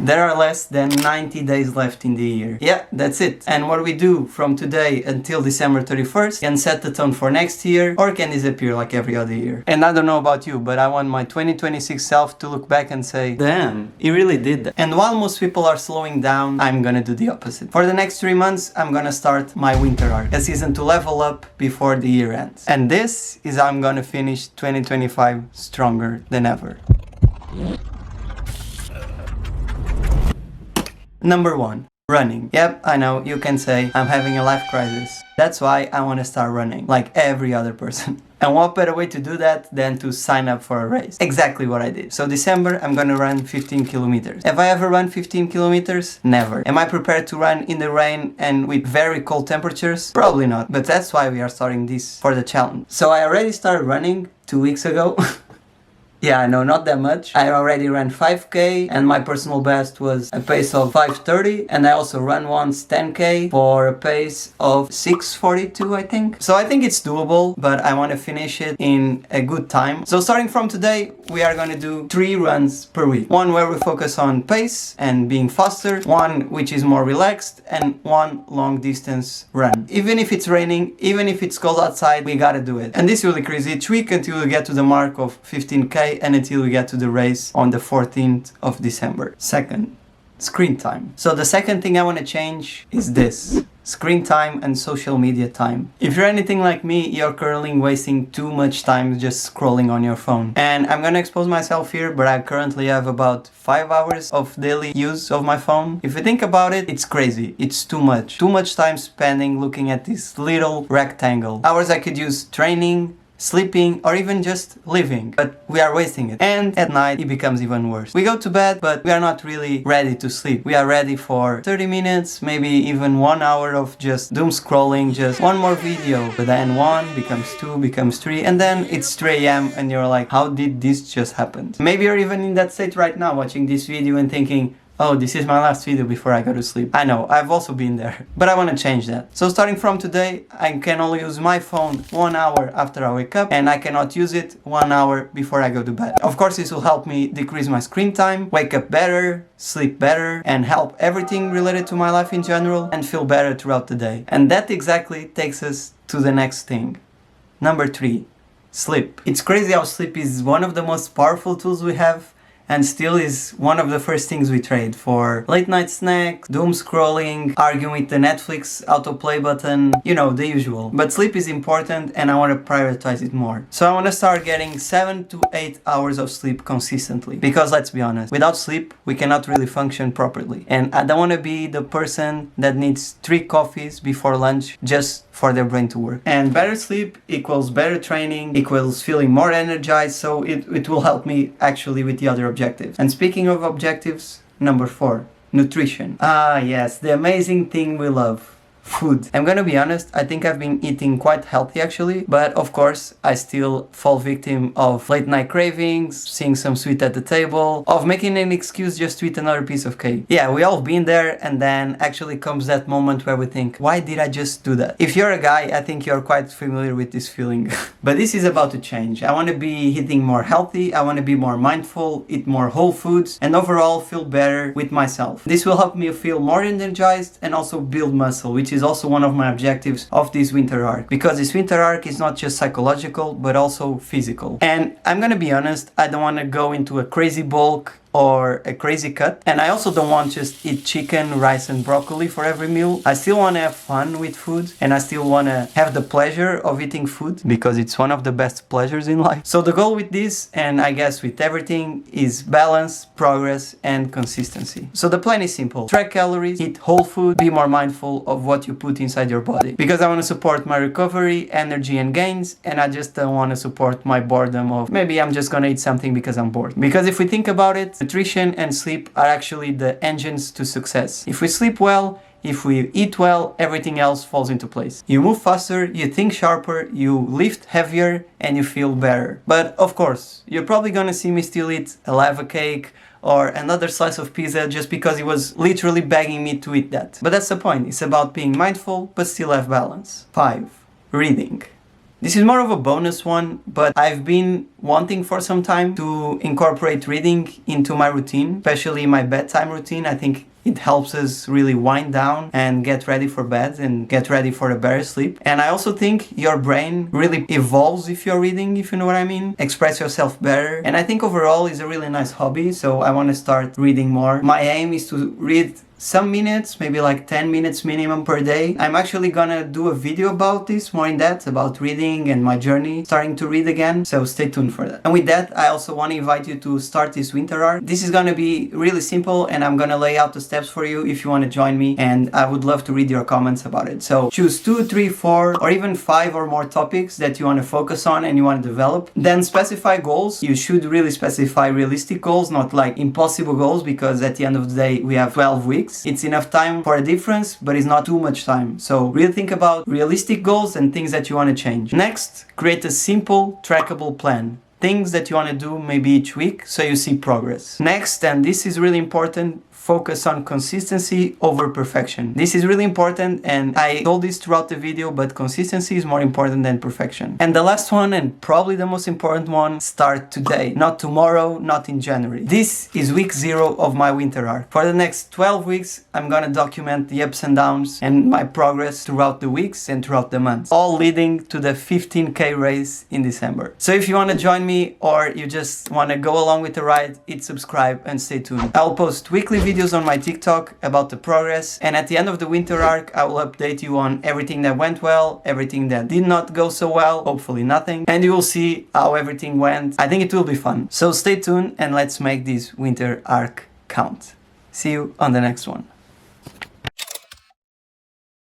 There are less than 90 days left in the year. Yeah, that's it. And what we do from today until December 31st can set the tone for next year or can disappear like every other year. And I don't know about you, but I want my 2026 self to look back and say, damn, he really did that. And while most people are slowing down, I'm gonna do the opposite. For the next 3 months, I'm gonna start my winter arc, a season to level up before the year ends. And this is how I'm gonna finish 2025 stronger than ever. Number 1. Running. Yep, I know, you can say I'm having a life crisis. That's why I want to start running, like every other person. And what better way to do that than to sign up for a race? Exactly what I did. So December, I'm gonna run 15 kilometers. Have I ever run 15 kilometers? Never. Am I prepared to run in the rain and with very cold temperatures? Probably not. But that's why we are starting this for the challenge. So I already started running 2 weeks ago. Yeah, no, not that much. I already ran 5k and my personal best was a pace of 5:30, and I also ran once 10k for a pace of 6:42, I think. So I think it's doable, but I want to finish it in a good time. So starting from today, we are going to do 3 runs per week. One where we focus on pace and being faster, one which is more relaxed, and one long distance run. Even if it's raining, even if it's cold outside, we gotta do it. And this will decrease each week until we get to the mark of 15k and until we get to the race on the 14th of December. Second, screen time. So the second thing I want to change is this: screen time and social media time. If you're anything like me, you're currently wasting too much time just scrolling on your phone. And I'm gonna expose myself here, but I currently have about 5 hours of daily use of my phone. If you think about it, it's crazy. It's too much. Too much time spending looking at this little rectangle. Hours I could use training, sleeping, or even just living, but we are wasting it. And at night it becomes even worse. We go to bed, but we are not really ready to sleep. We are ready for 30 minutes, maybe even 1 hour of just doom scrolling, just one more video. But then 1 becomes 2, becomes 3, and then it's 3 AM and you're like, how did this just happen? Maybe you're even in that state right now watching this video and thinking, oh, this is my last video before I go to sleep. I know, I've also been there, but I want to change that. So starting from today, I can only use my phone 1 hour after I wake up, and I cannot use it 1 hour before I go to bed. Of course, this will help me decrease my screen time, wake up better, sleep better, and help everything related to my life in general, and feel better throughout the day. And that exactly takes us to the next thing. Number 3, sleep. It's crazy how sleep is one of the most powerful tools we have, and still is one of the first things we trade for late night snacks, doom scrolling, arguing with the Netflix autoplay button, you know, the usual. But sleep is important and I want to prioritize it more. So I want to start getting 7 to 8 hours of sleep consistently. Because let's be honest, without sleep, we cannot really function properly. And I don't want to be the person that needs 3 coffees before lunch just for their brain to work. And better sleep equals better training, equals feeling more energized, so it will help me actually with the other objectives. And speaking of objectives, number 4, nutrition. Ah yes, the amazing thing we love. Food. I'm gonna be honest, I think I've been eating quite healthy actually, but of course I still fall victim of late night cravings, seeing some sweet at the table, of making an excuse just to eat another piece of cake. Yeah, we all been there, and then actually comes that moment where we think, why did I just do that? If you're a guy, I think you're quite familiar with this feeling. But this is about to change. I want to be eating more healthy, I want to be more mindful, eat more whole foods, and overall feel better with myself. This will help me feel more energized and also build muscle, which is also one of my objectives of this winter arc, because this winter arc is not just psychological but also physical. And I'm gonna be honest, I don't want to go into a crazy bulk or a crazy cut, and I also don't want to just eat chicken, rice and broccoli for every meal. I still want to have fun with food, and I still want to have the pleasure of eating food, because it's one of the best pleasures in life. So the goal with this, and I guess with everything, is balance, progress and consistency. So the plan is simple: track calories, eat whole food, be more mindful of what you put inside your body, because I want to support my recovery, energy and gains, and I just don't want to support my boredom of maybe I'm just gonna eat something because I'm bored. Because if we think about it, nutrition and sleep are actually the engines to success. If we sleep well, if we eat well, everything else falls into place. You move faster, you think sharper, you lift heavier, and you feel better. But of course, you're probably gonna see me still eat a lava cake or another slice of pizza just because he was literally begging me to eat that. But that's the point. It's about being mindful but still have balance. 5. Reading. This is more of a bonus one, but I've been wanting for some time to incorporate reading into my routine, especially my bedtime routine. I think it helps us really wind down and get ready for bed and get ready for a better sleep. And I also think your brain really evolves if you're reading, if you know what I mean. Express yourself better. And I think overall it's a really nice hobby, so I want to start reading more. My aim is to read some minutes, maybe like 10 minutes minimum per day. I'm actually gonna do a video about this, more in depth, about reading and my journey starting to read again, so stay tuned for that. And with that, I also want to invite you to start this winter arc. This is gonna be really simple, and I'm gonna lay out the steps for you if you want to join me, and I would love to read your comments about it. So choose 2, 3, 4, or even 5 or more topics that you want to focus on and you want to develop. Then specify goals. You should really specify realistic goals, not like impossible goals, because at the end of the day, we have 12 weeks. It's enough time for a difference, but it's not too much time. So really think about realistic goals and things that you want to change. Next, create a simple, trackable plan. Things that you want to do maybe each week so you see progress. Next, and this is really important, focus on consistency over perfection. This is really important, and I told this throughout the video, but consistency is more important than perfection. And the last one, and probably the most important one, start today, not tomorrow, not in January. This is week 0 of my winter arc. For the next 12 weeks, I'm gonna document the ups and downs and my progress throughout the weeks and throughout the months, all leading to the 15K race in December. So if you want to join me, or you just want to go along with the ride, hit subscribe and stay tuned. I'll post weekly videos on my TikTok about the progress, and at the end of the winter arc I will update you on everything that went well, everything that did not go so well, hopefully nothing, and you will see how everything went. I think it will be fun. So stay tuned and let's make this winter arc count. See you on the next one.